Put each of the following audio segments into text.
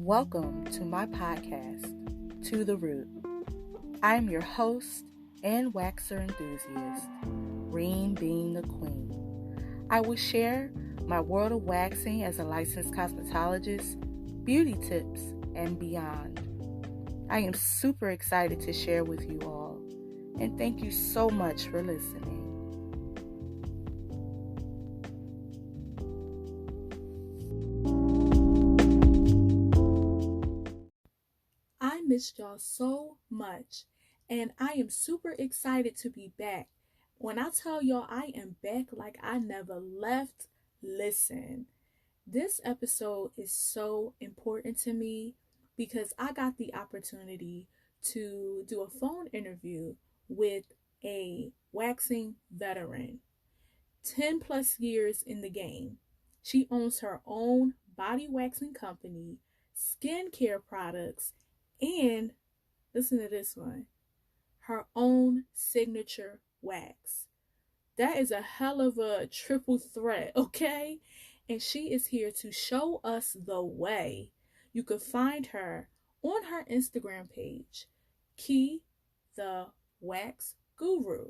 Welcome to my podcast, To the Root. I am your host and waxer enthusiast, Reen being the queen. I will share my world of waxing as a licensed cosmetologist, beauty tips, and beyond. I am super excited to share with you all, and thank you so much for listening. I missed y'all so much, and I am super excited to be back. When I tell y'all I am back like I never left, listen. This episode is so important to me because I got the opportunity to do a phone interview with a waxing veteran, 10 plus years in the game. She owns her own body waxing company, skincare products, and listen to this one, her own signature wax. That is a hell of a triple threat, okay? And she is here to show us the way. You can find her on her Instagram page, Kei The Wax Guru.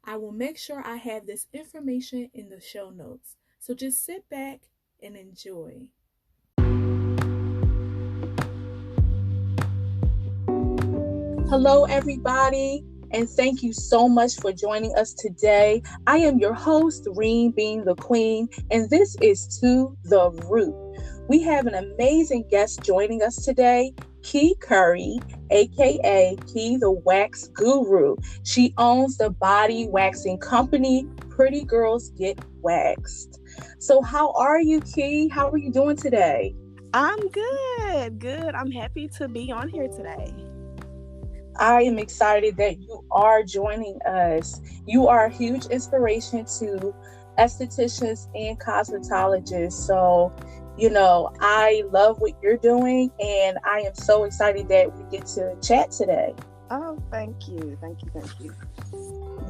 I will make sure I have this information in the show notes. So just sit back and enjoy. Hello, everybody, and thank you so much for joining us today. I am your host, Reen being the queen, and this is To the Root. We have an amazing guest joining us today, Kei Curry, aka Kei The Wax Guru. She owns the body waxing company, Pretty Girls Get Waxed. So how are you, Kei? How are you doing today? I'm good. I'm happy to be on here today. I am excited that you are joining us. You are a huge inspiration to estheticians and cosmetologists. So, I love what you're doing, and I am so excited that we get to chat today. Oh, thank you.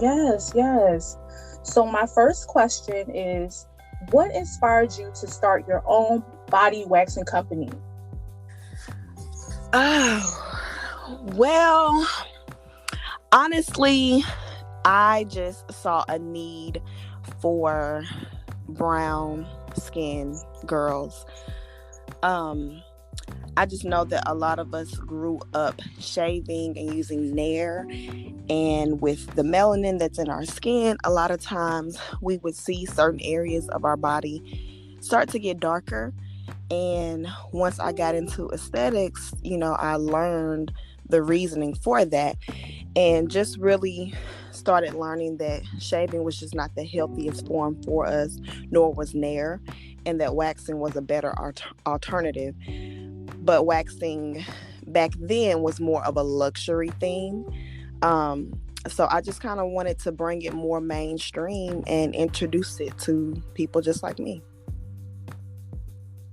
Yes. So my first question is, what inspired you to start your own body waxing company? Oh, well, honestly, I just saw a need for brown skin girls. I just know that a lot of us grew up shaving and using Nair, and with the melanin that's in our skin, a lot of times we would see certain areas of our body start to get darker. And once I got into aesthetics, I learned the reasoning for that, and just really started learning that shaving was just not the healthiest form for us, nor was Nair, and that waxing was a better alternative. But waxing back then was more of a luxury thing. So I just kind of wanted to bring it more mainstream and introduce it to people just like me.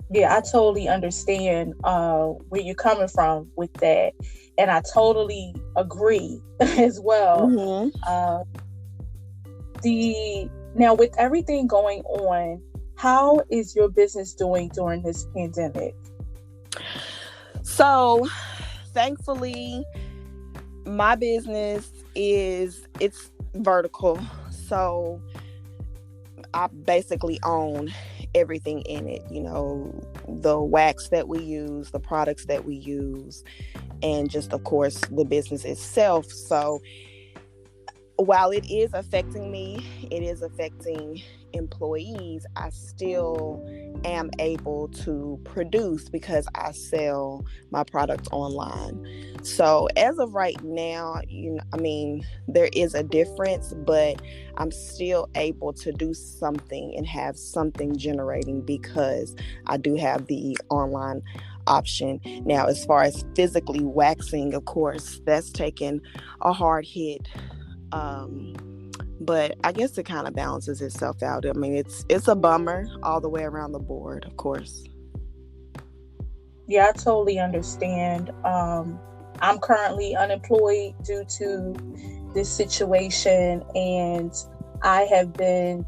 Yeah, I totally understand where you're coming from with that. And I totally agree as well. Mm-hmm. Now, with everything going on, how is your business doing during this pandemic? So, thankfully, my business it's vertical. So, I basically own everything in it, the wax that we use, the products that we use, and just, of course, the business itself. So while it is affecting me, it is affecting employees, I still am able to produce because I sell my product online. So as of right now, there is a difference, but I'm still able to do something and have something generating because I do have the online option. Now, as far as physically waxing, of course, that's taken a hard hit. But I guess it kind of balances itself out. It's a bummer all the way around the board, of course. Yeah, I totally understand. I'm currently unemployed due to this situation, and I have been,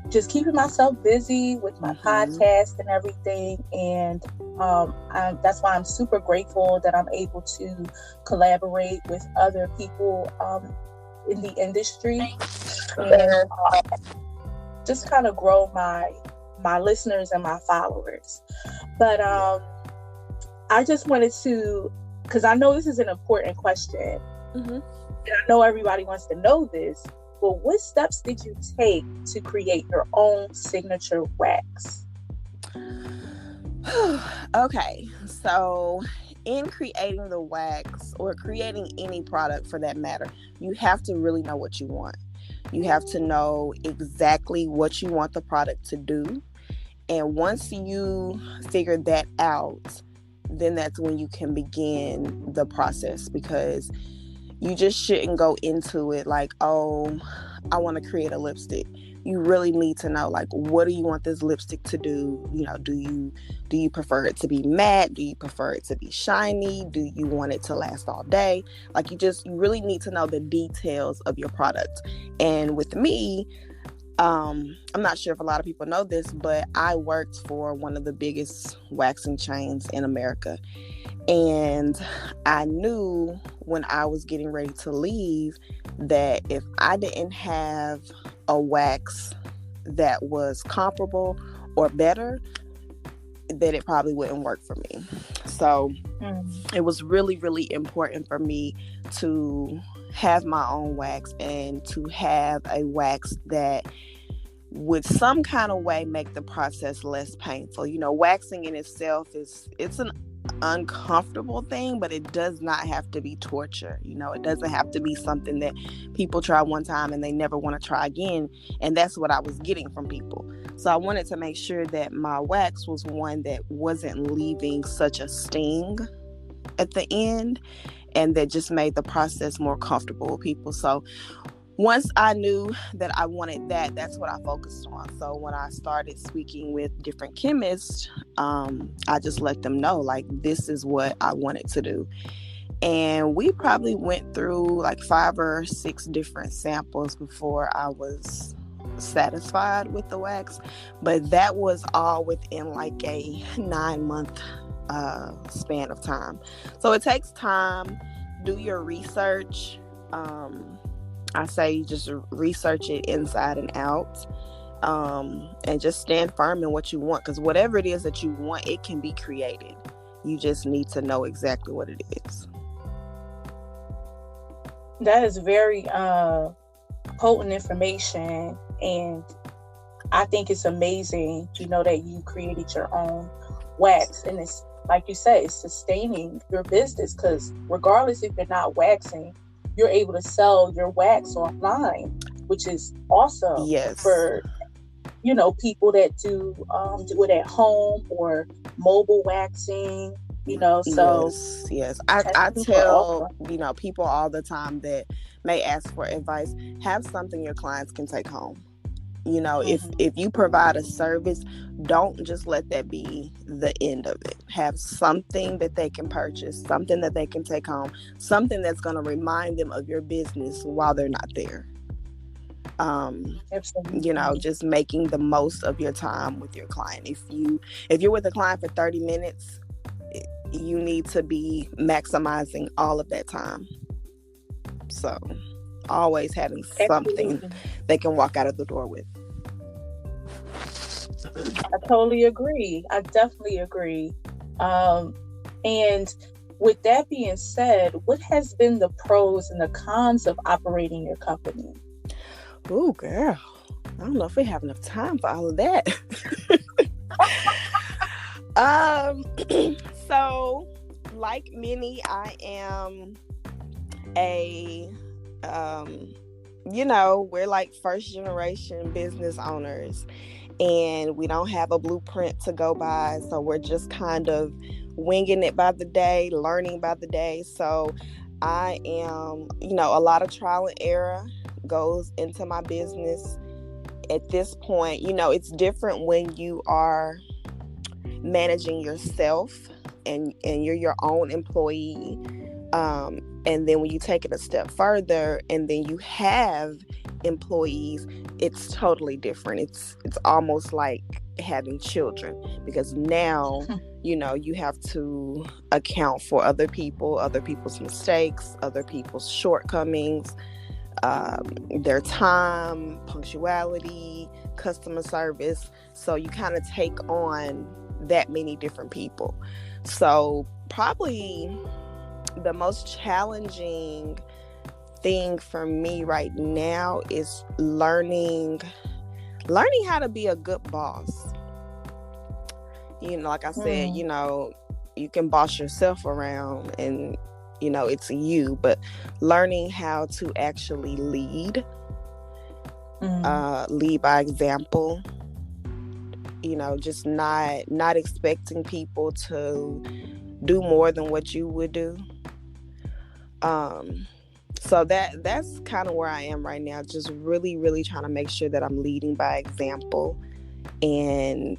just keeping myself busy with my Mm-hmm. podcast and everything. And that's why I'm super grateful that I'm able to collaborate with other people in the industry, and just kind of grow my listeners and my followers. But Yeah. I just wanted to, because I know this is an important question, Mm-hmm. and I know everybody wants to know this, but what steps did you take to create your own signature wax? Okay, so in creating the wax or creating any product for that matter, you have to really know what you want. You have to know exactly what you want the product to do. And once you figure that out, then that's when you can begin the process, because you just shouldn't go into it like, oh, I want to create a lipstick. You really need to know, like, what do you want this lipstick to do? Do you prefer it to be matte? Do you prefer it to be shiny? Do you want it to last all day? Like, you really need to know the details of your product. And with me, I'm not sure if a lot of people know this, but I worked for one of the biggest waxing chains in America. And I knew when I was getting ready to leave that if I didn't have a wax that was comparable or better, that it probably wouldn't work for me. So it was really, really important for me to have my own wax and to have a wax that would some kind of way make the process less painful. Waxing in itself it's an uncomfortable thing, but it does not have to be torture. It doesn't have to be something that people try one time and they never want to try again. And that's what I was getting from people. So I wanted to make sure that my wax was one that wasn't leaving such a sting at the end, and that just made the process more comfortable with people. So once I knew that I wanted that, that's what I focused on. So when I started speaking with different chemists, I just let them know, like, this is what I wanted to do. And we probably went through like 5 or 6 different samples before I was satisfied with the wax. But that was all within like a 9-month span of time. So it takes time. Do your research. I say just research it inside and out, and just stand firm in what you want, because whatever it is that you want, it can be created. You just need to know exactly what it is. That is very potent information, and I think it's amazing, that you created your own wax, and it's like you said, it's sustaining your business, because regardless if you're not waxing, you're able to sell your wax online, which is awesome. Yes. For people that do it at home or mobile waxing. So yes. I tell awesome. People all the time that may ask for advice, have something your clients can take home. If you provide a service, don't just let that be the end of it. Have something that they can purchase, something that they can take home, something that's going to remind them of your business while they're not there. Just making the most of your time with your client. If you're with a client for 30 minutes, you need to be maximizing all of that time. So always having something they can walk out of the door with. I totally agree. I definitely agree. And with that being said, what has been the pros and the cons of operating your company? Oh, girl, I don't know if we have enough time for all of that. So, like many, I am we're like first generation business owners, and we don't have a blueprint to go by. So we're just kind of winging it by the day, learning by the day. So I am, a lot of trial and error goes into my business. At this point, it's different when you are managing yourself and you're your own employee. And then when you take it a step further and then you have employees, it's totally different. It's almost like having children, because now you have to account for other people's mistakes, other people's shortcomings, their time, punctuality, customer service. So you kind of take on that many different people. So probably the most challenging thing for me right now is learning how to be a good boss. Like I said, you can boss yourself around and it's you, but learning how to actually lead by example, just not expecting people to do more than what you would do. So that's kind of where I am right now, just really, really trying to make sure that I'm leading by example, and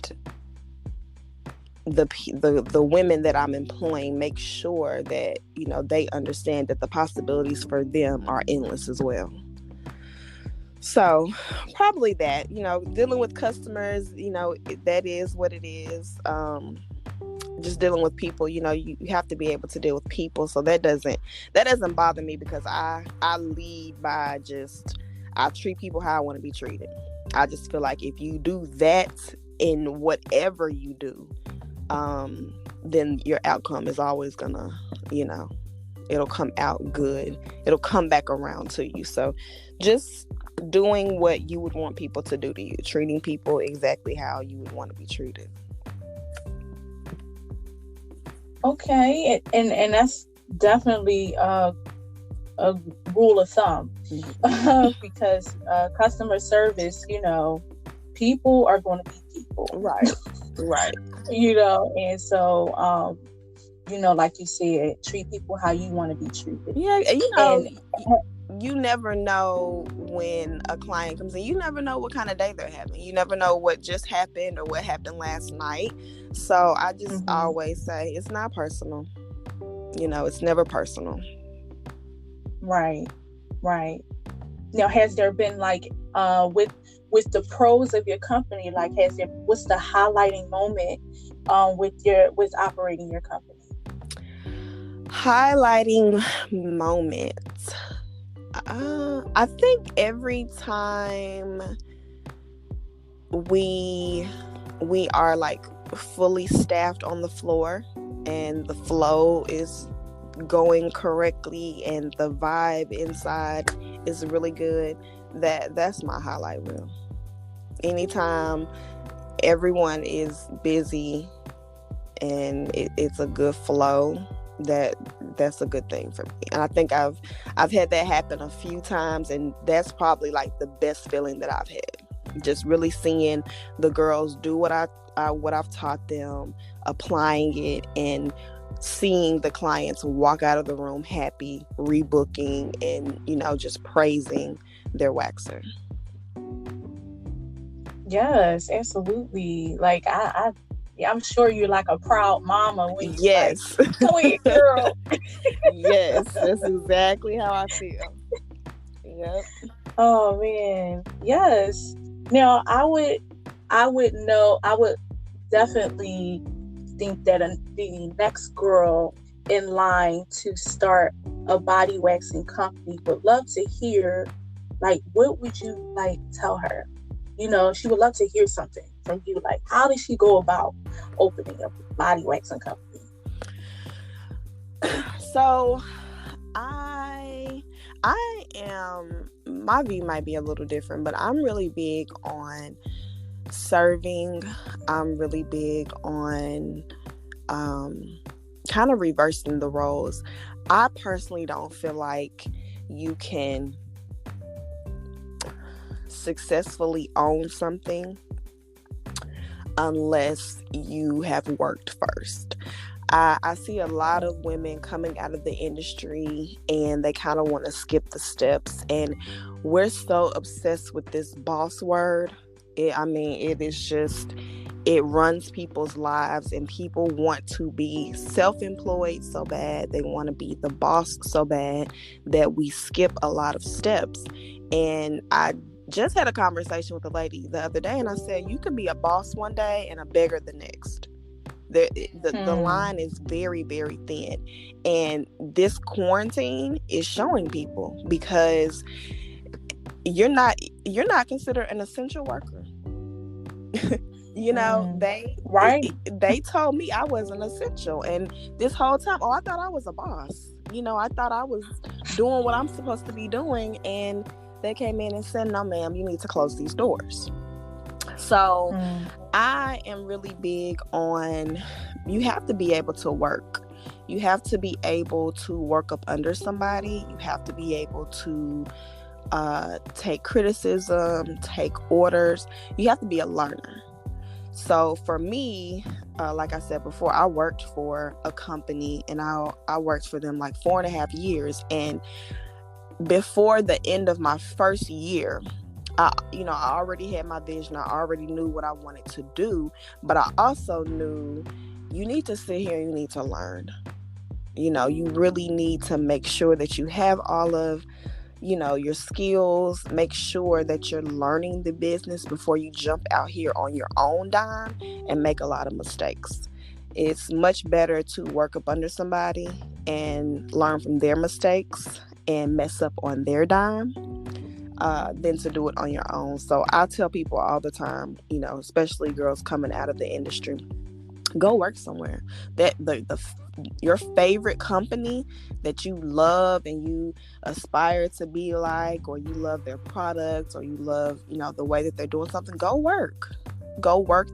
the women that I'm employing, make sure that they understand that the possibilities for them are endless as well. So probably that, dealing with customers, that is what it is. Just dealing with people, you have to be able to deal with people. So that doesn't bother me, because I lead by I treat people how I want to be treated. I just feel like if you do that in whatever you do, then your outcome is always gonna, it'll come out good. It'll come back around to you. So just doing what you would want people to do to you, treating people exactly how you would want to be treated. Okay, and that's definitely a rule of thumb, because customer service, people are going to be people, right. And so like you said, treat people how you want to be treated. Yeah, you never know when a client comes in. You never know what kind of day they're having. You never know what just happened or what happened last night. So I just always say it's not personal. It's never personal. Right. Now, has there been with the pros of your company, what's the highlighting moment with operating your company? Highlighting moments. I think every time we are fully staffed on the floor and the flow is going correctly and the vibe inside is really good, that's my highlight reel. Anytime everyone is busy and it's a good flow, that's a good thing for me. And I think I've had that happen a few times, and that's probably the best feeling that I've had. Just really seeing the girls do what I've taught them, applying it, and seeing the clients walk out of the room happy, rebooking, and just praising their waxer. Yes, absolutely. I'm sure you're a proud mama when you yes. Go ahead, girl. Yes, that's exactly how I feel. Yep. Oh man, yes. Now I would definitely think that the next girl in line to start a body waxing company would love to hear, what would you tell her? She would love to hear something from you. How does she go about opening a body waxing company? So I am, my view might be a little different, but I'm really big on serving. I'm really big on kind of reversing the roles. I personally don't feel like you can successfully own something unless you have worked first. I see a lot of women coming out of the industry and they kind of want to skip the steps, and we're so obsessed with this boss word. It is just, it runs people's lives, and people want to be self-employed so bad. They want to be the boss so bad that we skip a lot of steps. And I just had a conversation with a lady the other day, and I said, you can be a boss one day and a beggar the next. The line is very, very thin. And this quarantine is showing people, because you're not considered an essential worker. You know, they told me I wasn't essential, and this whole time, I thought I was a boss. You know, I thought I was doing what I'm supposed to be doing, and they came in and said, no ma'am, you need to close these doors. So I am really big on, you have to be able to work. You have to be able to work up under somebody. You have to be able to take criticism, take orders. You have to be a learner. So for me, like I said before, I worked for a company, and I worked for them like 4.5 years. And before the end of my first year, I already had my vision. I already knew what I wanted to do, but I also knew you need to sit here and you need to learn. You know, you really need to make sure that you have all of, your skills. Make sure that you're learning the business before you jump out here on your own dime and make a lot of mistakes. It's much better to work up under somebody and learn from their mistakes and mess up on their dime than to do it on your own. So I tell people all the time, especially girls coming out of the industry, go work somewhere that your favorite company that you love and you aspire to be like, or you love their products, or you love, the way that they're doing something. Go work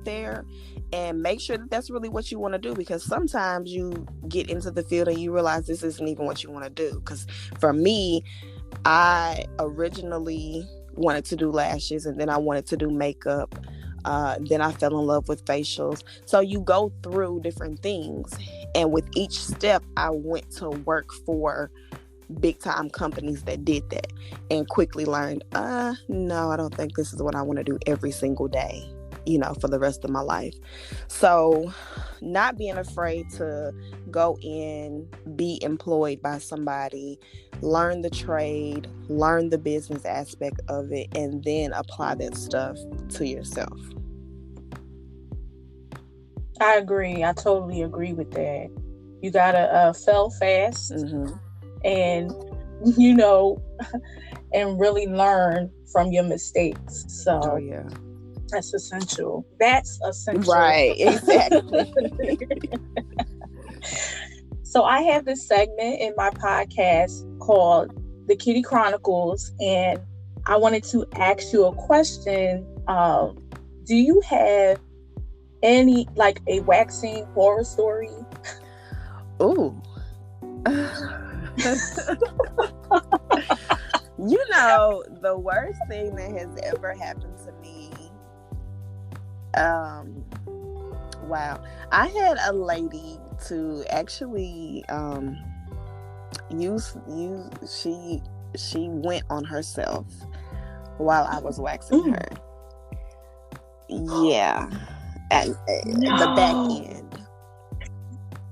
there, and make sure that that's really what you want to do, because sometimes you get into the field and you realize this isn't even what you want to do. Because for me, I originally wanted to do lashes, and then I wanted to do makeup. Then I fell in love with facials. So you go through different things. And with each step, I went to work for big time companies that did that, and quickly learned, no, I don't think this is what I want to do every single day, for the rest of my life. So not being afraid to go in, be employed by somebody, learn the trade, learn the business aspect of it, and then apply that stuff to yourself. I agree. I totally agree with that. You gotta fail fast, and and really learn from your mistakes. So that's essential. Right, exactly. So I have this segment in my podcast called The Kitty Chronicles, and I wanted to ask you a question. Do you have any, like, a waxing horror story? Ooh. The worst thing that has ever happened to me, wow. I had a lady to actually she went on herself while I was waxing her. Yeah. At the back end.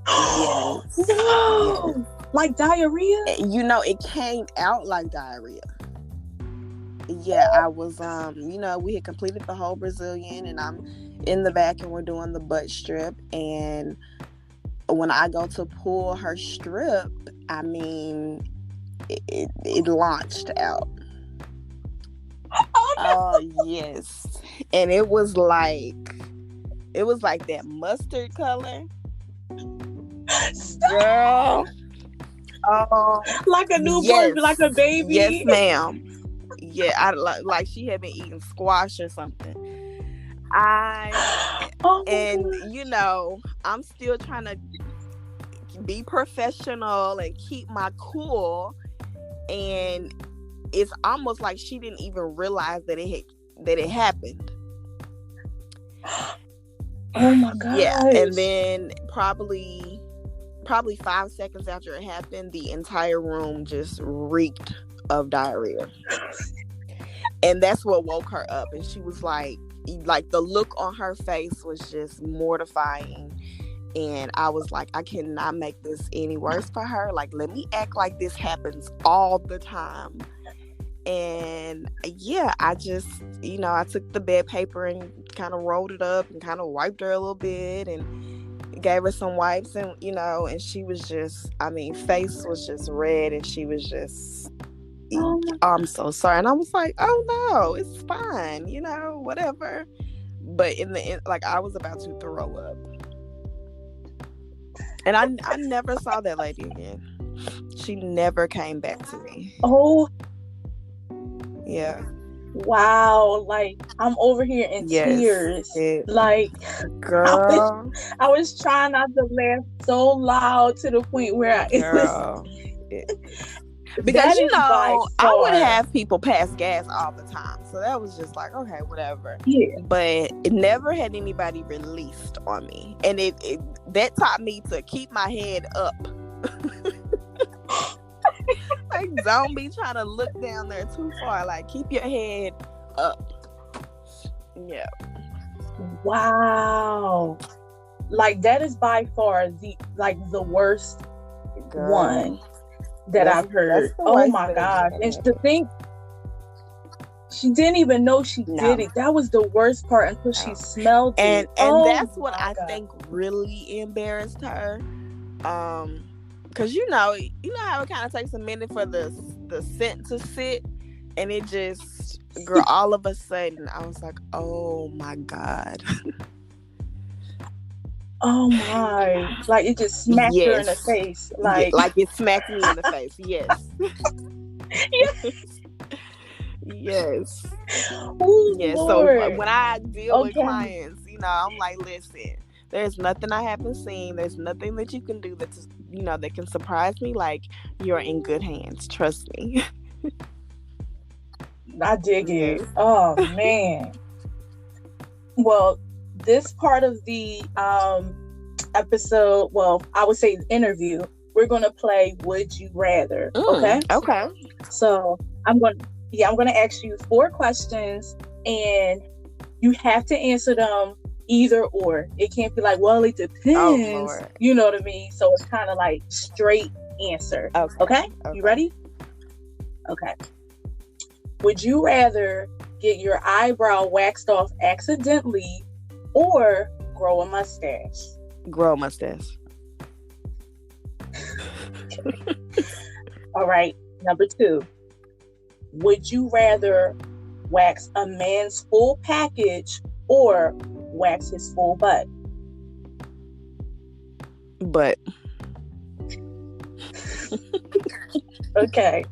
Yes. No. Yes. Like diarrhea? It came out like diarrhea. Yeah, I was we had completed the whole Brazilian, and I'm in the back and we're doing the butt strip, and when I go to pull her strip, I mean, it launched out. Oh, no. Oh yes. And it was like that mustard color. Stop. Girl. Oh, like a newborn, like a baby. Yes, ma'am. Yeah, I like she had been eating squash or something. I'm still trying to be professional and keep my cool, and it's almost like she didn't even realize that it happened. Oh my god. Yeah, and then probably 5 seconds after it happened, the entire room just reeked of diarrhea. And that's what woke her up, and she was like the look on her face was just mortifying. And I was like, I cannot make this any worse for her. Like, let me act like this happens all the time. And yeah, I just, I took the bed paper and kind of rolled it up and kind of wiped her a little bit and gave her some wipes, and and she was just, face was just red, and she was just, I'm so sorry. And I was like, oh no, it's fine, whatever. But in the end, like, I was about to throw up. And I never saw that lady again. She never came back to me. Oh. Yeah. Wow. Like, I'm over here in tears. Like, girl. I was trying not to laugh so loud to the point where because I would have people pass gas all the time, so that was just like, okay, whatever. Yeah. But it never had anybody released on me, and it that taught me to keep my head up. Like, don't be trying to look down there too far. Like, keep your head up. Yeah. Wow. Like, that is by far the worst one that I've heard. Oh my gosh. And to think she didn't even know she did it. That was the worst part until she smelled it. And that's what I think really embarrassed her. Because you know how it kind of takes a minute for the scent to sit, and it just, girl, all of a sudden I was like, oh my God. Oh my, like it just smacked her in the face. Like it smacked me in the face. Yes. Yes. Ooh, yes. Lord. So when I deal with clients, I'm like, listen, there's nothing I haven't seen. There's nothing that you can do that's, that can surprise me. Like, you're in good hands. Trust me. I dig it. Oh man. Well, this part of the episode, well, I would say interview, we're going to play Would You Rather. Okay? Okay. So I'm going to ask you 4 questions, and you have to answer them either or. It can't be like, well, it depends. Oh, you know what I mean? So it's kind of like straight answer. Okay? You ready? Okay. Would you rather get your eyebrow waxed off accidentally or grow a mustache? Grow a mustache. All right. Number 2. Would you rather wax a man's full package or wax his full butt? Butt. Okay.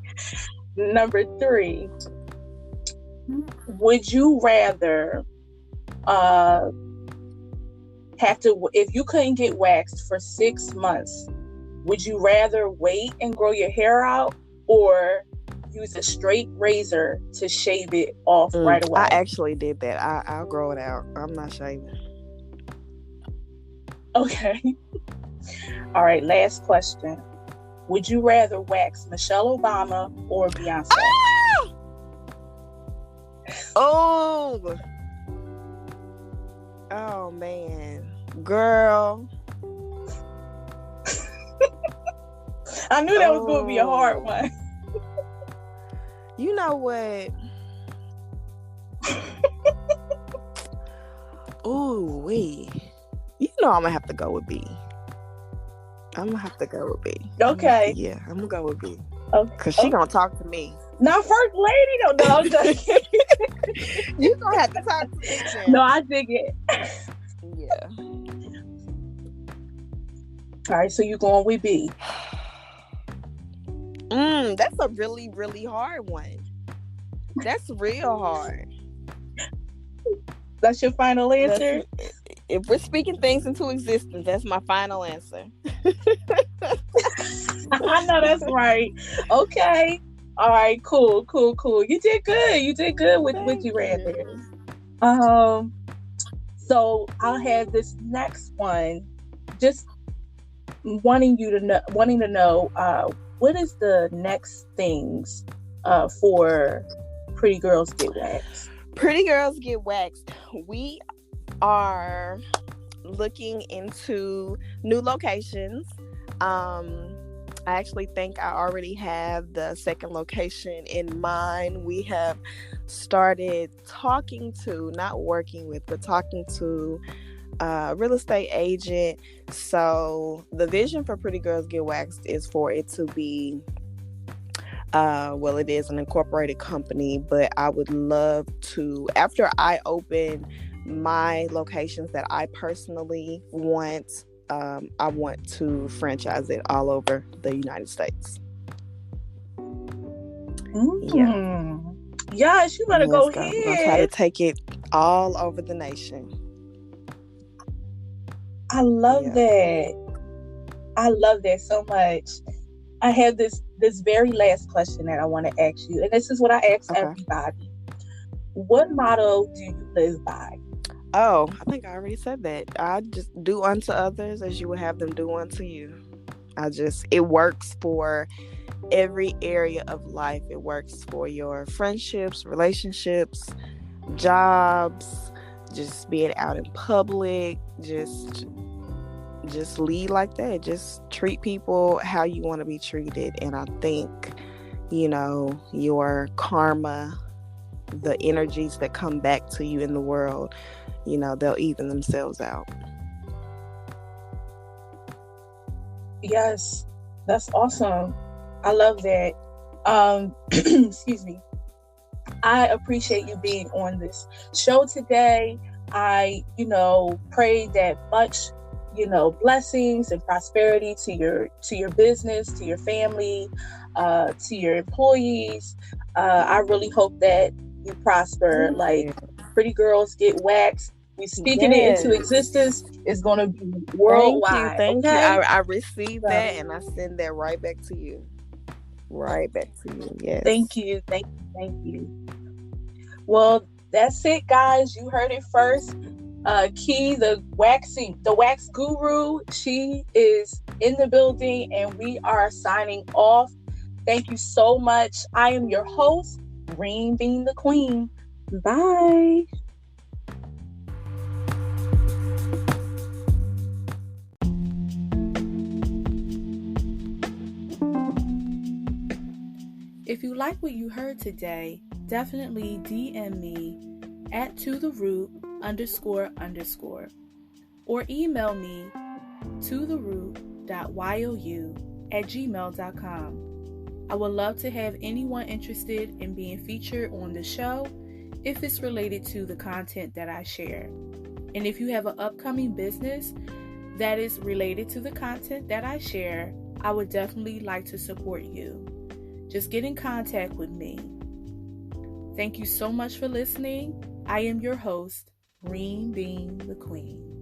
Number 3. Would you rather have to, if you couldn't get waxed for 6 months, would you rather wait and grow your hair out or use a straight razor to shave it off right away? I actually did that. I'll grow it out. I'm not shaving. Okay. All right, last question. Would you rather wax Michelle Obama or Beyonce? Oh! Oh, man. Girl. I knew that was going to be a hard one. You know what? Ooh, wee. I'm going to have to go with B. I'm going to have to go with B. Okay. I'm going to go with B. Okay. Because she going to talk to me. Not first lady, though. No, I'm just You going to have to talk to me, Jen. No, I dig it. Yeah. All right, so you're going with B. That's a really, really hard one. That's real hard. That's your final answer? If we're speaking things into existence, that's my final answer. I know that's right. Okay. All right, cool. You did good with Would You Rather. So I'll have this next one. Just wanting to know what is the next things for Pretty Girls Get Waxed? Pretty Girls Get Waxed. We are looking into new locations. I I actually think I already have the second location in mind. We have started talking to, not working with, but talking to a real estate agent. So the vision for Pretty Girls Get Waxed is for it to be, well, it is an incorporated company, but I would love to, after I open my locations that I personally want, I want to franchise it all over the United States. Yeah. Yes, you better go ahead. We're gonna try to take it all over the nation. I love that. I love that so much. I have this very last question that I want to ask you, and this is what I ask everybody. What motto do you live by? Oh, I think I already said that. I just do unto others as you would have them do unto you. It works for every area of life. It works for your friendships, relationships, jobs, just being out in public, just lead like that. Just treat people how you want to be treated. And I think, your karma, the energies that come back to you in the world, they'll even themselves out. Yes, that's awesome. I love that. Excuse me. I appreciate you being on this show today. I, pray that much, blessings and prosperity to your business, to your family, to your employees. I really hope that you prosper. Like Pretty Girls Get Waxed. We speaking it into existence. It's going to be worldwide. Thank you. I received that and I send that right back to you. Yes. Thank you. Well, that's it, guys. You heard it first. Kei the Wax Guru. She is in the building, and we are signing off. Thank you so much. I am your host, Reem being the Queen. Bye. If you like what you heard today, definitely DM me at @totheroot__ or email me totheroot.you@gmail.com. I would love to have anyone interested in being featured on the show if it's related to the content that I share. And if you have an upcoming business that is related to the content that I share, I would definitely like to support you. Just get in contact with me. Thank you so much for listening. I am your host, Reem being the Queen.